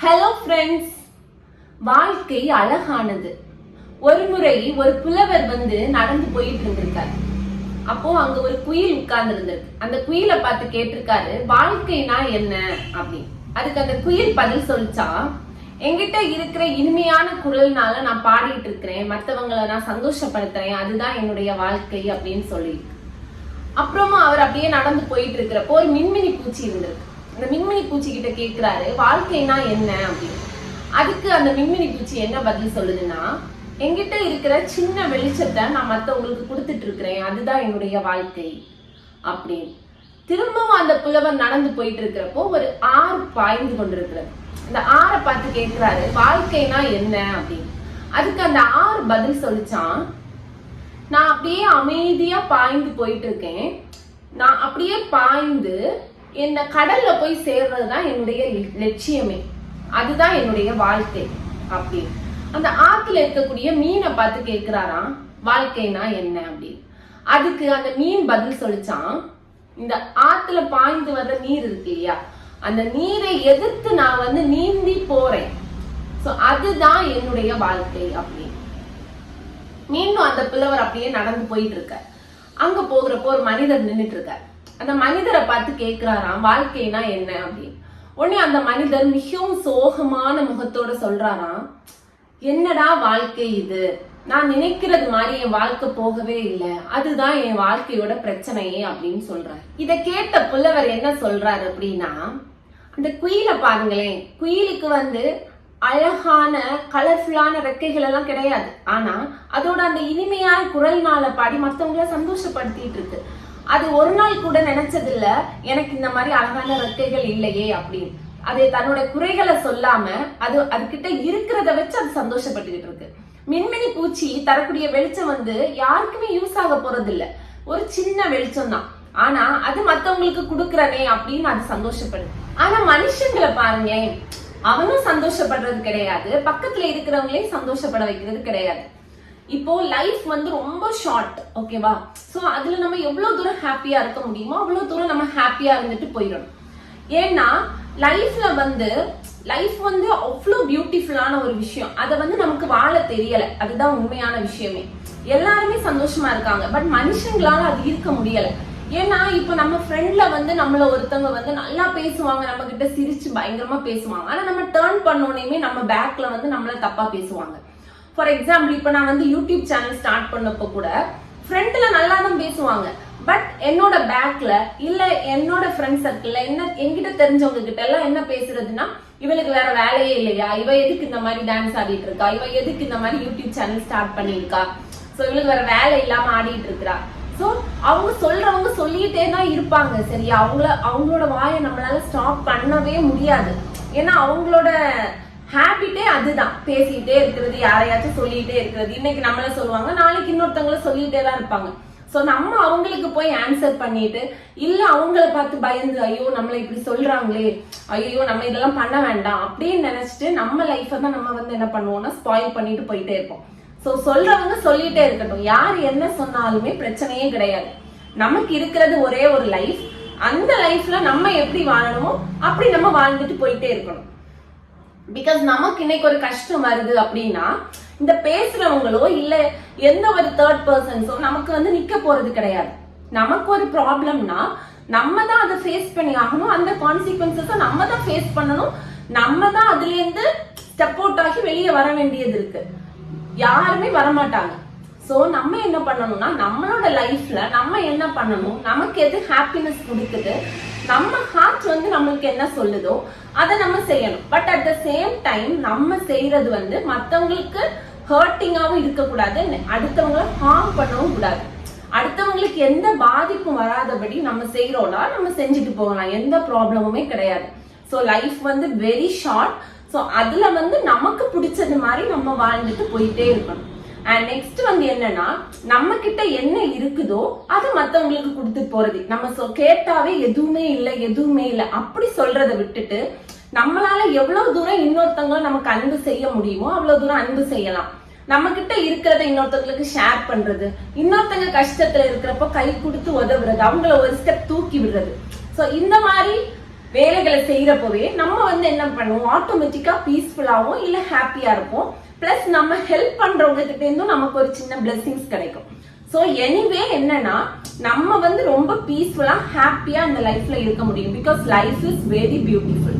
Hello friends, வாழ்க்கை அழகானது. ஒரு முறை ஒரு புலவர் நடந்து போயிட்டு இருந்திருக்காரு. அப்போ அங்க ஒரு குயில் உட்கார்ந்து இருந்திருக்கு. அந்த குயிலை பார்த்து கேட்டிருக்காரு, வாழ்க்கைனா என்ன அப்படின்னு. அதுக்கு அந்த குயில் பதில் சொல்லிச்சா, என்கிட்ட இருக்கிற இனிமையான குரல்னால நான் பாடிட்டு இருக்கிறேன், மற்றவங்களை நான் சந்தோஷப்படுத்துறேன், அதுதான் என்னுடைய வாழ்க்கை அப்படின்னு சொல்லி. அப்புறமா அவர் அப்படியே நடந்து போயிட்டு இருக்கிறப்போ ஒரு மின்மினி பூச்சி இருந்திருக்கு. அந்த மின்மினி பூச்சி கிட்ட கேட்கிறாரு, வாழ்க்கைனா என்ன அப்படின்னு. அதுக்கு அந்த மின்மினி பூச்சி என்ன பதில் சொல்லுதுன்னா, என்கிட்ட இருக்கிற சின்ன வெளிச்சத்தை நான் மற்றவங்களுக்கு கொடுத்துட்டு இருக்கிறேன், அதுதான் என்னுடைய வாழ்க்கை அப்படின்னு. திரும்பவும் அந்த புலவர் நடந்து போயிட்டு இருக்கிறப்போ ஒரு ஆறு பாய்ந்து கொண்டிருக்கிறது. அந்த ஆறை பார்த்து கேட்கிறாரு, வாழ்க்கைனா என்ன அப்படின்னு. அதுக்கு அந்த ஆறு பதில் சொல்லிச்சான், நான் அப்படியே அமைதியா பாய்ந்து போயிட்டு இருக்கேன், நான் அப்படியே பாய்ந்து என்ன கடல்ல போய் சேர்றதுதான் என்னுடைய லட்சியமே, அதுதான் என்னுடைய வாழ்க்கை அப்படின்னு. அந்த ஆத்துல இருக்கக்கூடிய மீனை பார்த்து கேட்கிறாராம், வாழ்க்கைனா என்ன அப்படின்னு. அதுக்கு அந்த மீன் பதில் சொல்லிச்சான், இந்த ஆத்துல பாய்ந்து வர்ற நீர் இருக்கு இல்லையா, அந்த நீரை எதிர்த்து நான் நீந்தி போறேன், சோ அதுதான் என்னுடைய வாழ்க்கை அப்படின்னு. மீண்டும் அந்த புலவர் அப்படியே நடந்து போயிட்டு இருக்க. அங்க போகிறப்போ ஒரு மனிதர் நின்றுட்டு இருக்கார். அந்த மனிதரை பார்த்து கேட்கிறாராம், வாழ்க்கைனா என்ன அப்படின்னு. உடனே அந்த மனிதர் மிகவும் சோகமான முகத்தோட சொல்றாராம், என்னடா வாழ்க்கை இது, நான் நினைக்கிறது மாதிரி என் வாழ்க்கை போகவே இல்லை, அதுதான் என் வாழ்க்கையோட பிரச்சனையே அப்படின்னு சொல்றாரு. இத கேட்ட புலவர் என்ன சொல்றாரு அப்படின்னா, அந்த குயிலை பாருங்களேன், குயிலுக்கு அழகான கலர்ஃபுல்லான ரெக்கைகள் எல்லாம் கிடையாது, ஆனா அதோட அந்த இனிமையான குரல்னால பாடி மத்தவங்கள சந்தோஷப்படுத்திட்டு இருக்கு. அது ஒரு நாள் கூட நினைச்சது இல்ல, எனக்கு இந்த மாதிரி அழகான ரெக்கைகள் இல்லையே அப்படின்னு. அது தன்னோட குறைகளை சொல்லாம அதுகிட்ட இருக்கிறத வச்சு அது சந்தோஷப்பட்டுக்கிட்டு இருக்கு. மின்மினி பூச்சி தரக்கூடிய வெளிச்சம் யாருக்குமே யூஸ் ஆக போறது இல்ல, ஒரு சின்ன வெளிச்சம் தான், ஆனா அது மத்தவங்களுக்கு கொடுக்கறனே அப்படின்னு அது சந்தோஷப்படுது. ஆனா மனுஷங்களை பாருங்களேன், அவனும் சந்தோஷப்படுறது கிடையாது, பக்கத்துல இருக்கிறவங்களையும் சந்தோஷப்பட வைக்கிறது கிடையாது. இப்போ லைஃப் ரொம்ப ஷார்ட், ஓகேவா? சோ அதுல நம்ம எவ்வளவு தூரம் ஹாப்பியா இருக்க முடியுமோ அவ்வளவு தூரம் நம்ம ஹாப்பியா இருந்துட்டு போயிடணும். ஏன்னா லைஃப்ல லைஃப் அவ்வளவு பியூட்டிஃபுல்லான ஒரு விஷயம், அதை நமக்கு வாழ தெரியல, அதுதான் உண்மையான விஷயமே. எல்லாருமே சந்தோஷமா இருக்காங்க, பட் மனுஷங்களால அது இருக்க முடியல. ஏன்னா இப்ப நம்ம ஃப்ரெண்ட்ல நம்மள ஒருத்தவங்க நல்லா பேசுவாங்க, நம்ம கிட்ட சிரிச்சு பயங்கரமா பேசுவாங்க, ஆனா நம்ம டேர்ன் பண்ணோனையுமே நம்ம பேக்ல நம்மள தப்பா பேசுவாங்க. ஃபார் எக்ஸாம்பிள், இப்ப நான் யூடியூப் சேனல் ஸ்டார்ட் பண்ணப்போ கூட ஃப்ரெண்ட்ல நல்லா தான் பேசுவாங்க, பட் என்னோட பேக்ல இல்ல என்னோட ஃப்ரெண்ட் சர்க்கிள்ல என்கிட்ட தெரிஞ்சவங்க கிட்ட எல்லாம் என்ன பேசுறதுன்னா, இவளுக்கு வேற வேலையே இல்லையா, இவ எதுக்கு இந்த மாதிரி டான்ஸ் ஆடிட்டு இருக்கா, இவ எதுக்கு இந்த மாதிரி யூடியூப் சேனல் ஸ்டார்ட் பண்ணிருக்கா, சோ இவளுக்கு வேற வேலை இல்லாம ஆடிட்டு இருக்கிறா. சோ அவங்க சொல்றவங்க சொல்லிட்டே தான் இருப்பாங்க, சரியா? அவங்களோட வாயை நம்மளால ஸ்டாப் பண்ணவே முடியாது. ஏன்னா அவங்களோட ஹேபிட்டே அதுதான், பேசிட்டே இருக்கிறது, யாரையாச்சும் சொல்லிட்டே இருக்கிறது. இன்னைக்கு நம்மள சொல்லுவாங்க, நாளைக்கு இன்னொருத்தவங்கள சொல்லிட்டே தான் இருப்பாங்க. சோ நம்ம அவங்களுக்கு போய் ஆன்சர் பண்ணிட்டு, இல்ல அவங்கள பார்த்து பயந்து, ஐயோ நம்மள இப்படி சொல்றாங்களே, ஐயோ நம்ம இதெல்லாம் பண்ண வேண்டாம் அப்படின்னு நினைச்சிட்டு நம்ம லைஃபை தான் நம்ம என்ன பண்ணுவோம்னா ஸ்பாயில் பண்ணிட்டு போயிட்டே இருப்போம். சோ சொல்றவங்க சொல்லிட்டே இருக்கட்டும், யார் என்ன சொன்னாலுமே பிரச்சனையே கிடையாது. நமக்கு இருக்கிறது ஒரே ஒரு லைஃப், அந்த லைஃப்ல நம்ம எப்படி வாழணுமோ அப்படி நம்ம வாழ்ந்துட்டு போயிட்டே இருக்கணும். பிகாஸ் நமக்கு இன்னைக்கு ஒரு கஷ்டம் வருது அப்படின்னா, இந்த பேசுறவங்களோ இல்ல எந்த ஒரு தேர்ட் பர்சன்ஸோ நமக்கு நிக்க போறது கிடையாது. நமக்கு ஒரு ப்ராப்ளம்னா நம்ம தான் அதை ஃபேஸ் பண்ணி ஆகணும், அந்த கான்சிக்வன்சஸை நம்ம தான் ஃபேஸ் பண்ணணும், நம்ம தான் அதுல இருந்து ஸ்டெப் அவுட் ஆகி வெளியே வர வேண்டியது இருக்கு, யாருமே வரமாட்டாங்க. சோ நம்ம என்ன பண்ணணும்னா, நம்மளோட லைஃப்ல நம்ம என்ன பண்ணணும், நமக்கு எது ஹாப்பினஸ் கொடுக்குது, நம்ம ஹார்ட் நம்மளுக்கு என்ன சொல்லுதோ அதை நம்ம செய்யணும். But at the same time நம்ம செய்யறது மத்தவங்களுக்கு ஹர்ட்டிங்காவும் இருக்கக்கூடாது, அடுத்தவங்களை ஹார்ம் பண்ணவும் கூடாது. அடுத்தவங்களுக்கு எந்த பாதிப்பும் வராதபடி நம்ம செய்யறோம்னா நம்ம செஞ்சுட்டு போகலாம், எந்த ப்ராப்ளமுமே கிடையாது. So life very short. So அதுல நமக்கு பிடிச்சது மாதிரி நம்ம வாழ்ந்துட்டு போயிட்டே இருக்கணும். அண்ட் நெக்ஸ்ட் என்னன்னா, நம்ம கிட்ட என்ன இருக்குதோ அதை மத்தவங்களுக்கு கொடுத்து போறது. நம்ம கேட்டாவே எதுவுமே இல்லை அப்படி சொல்றதை விட்டுட்டு, நம்மளால எவ்வளவு தூரம் இன்னொருத்தவங்களை நமக்கு அன்பு செய்ய முடியுமோ அவ்வளவு தூரம் அன்பு செய்யலாம். நம்ம கிட்ட இருக்கிறத இன்னொருத்தவங்களுக்கு ஷேர் பண்றது, இன்னொருத்தங்க கஷ்டத்துல இருக்கிறப்ப கை கொடுத்து உதவுறது, அவங்கள ஒரு ஸ்டெப் தூக்கி விடுறது. சோ இந்த மாதிரி வேலைகளை செய்யறப்பவே நம்ம வந்து என்ன பண்ணுவோம், ஆட்டோமேட்டிக்கா பீஸ்ஃபுல்லாவும் இல்ல ஹாப்பியா இருப்போம். பிளஸ் நம்ம ஹெல்ப் பண்றவங்க கிட்ட இருந்தும் நமக்கு ஒரு சின்ன பிளெஸிங்ஸ் கிடைக்கும். சோ எனிவே என்னன்னா நம்ம வந்து ரொம்ப பீஸ்ஃபுல்லா ஹாப்பியா இந்த லைஃப்ல இருக்க முடியும். Because life is very beautiful.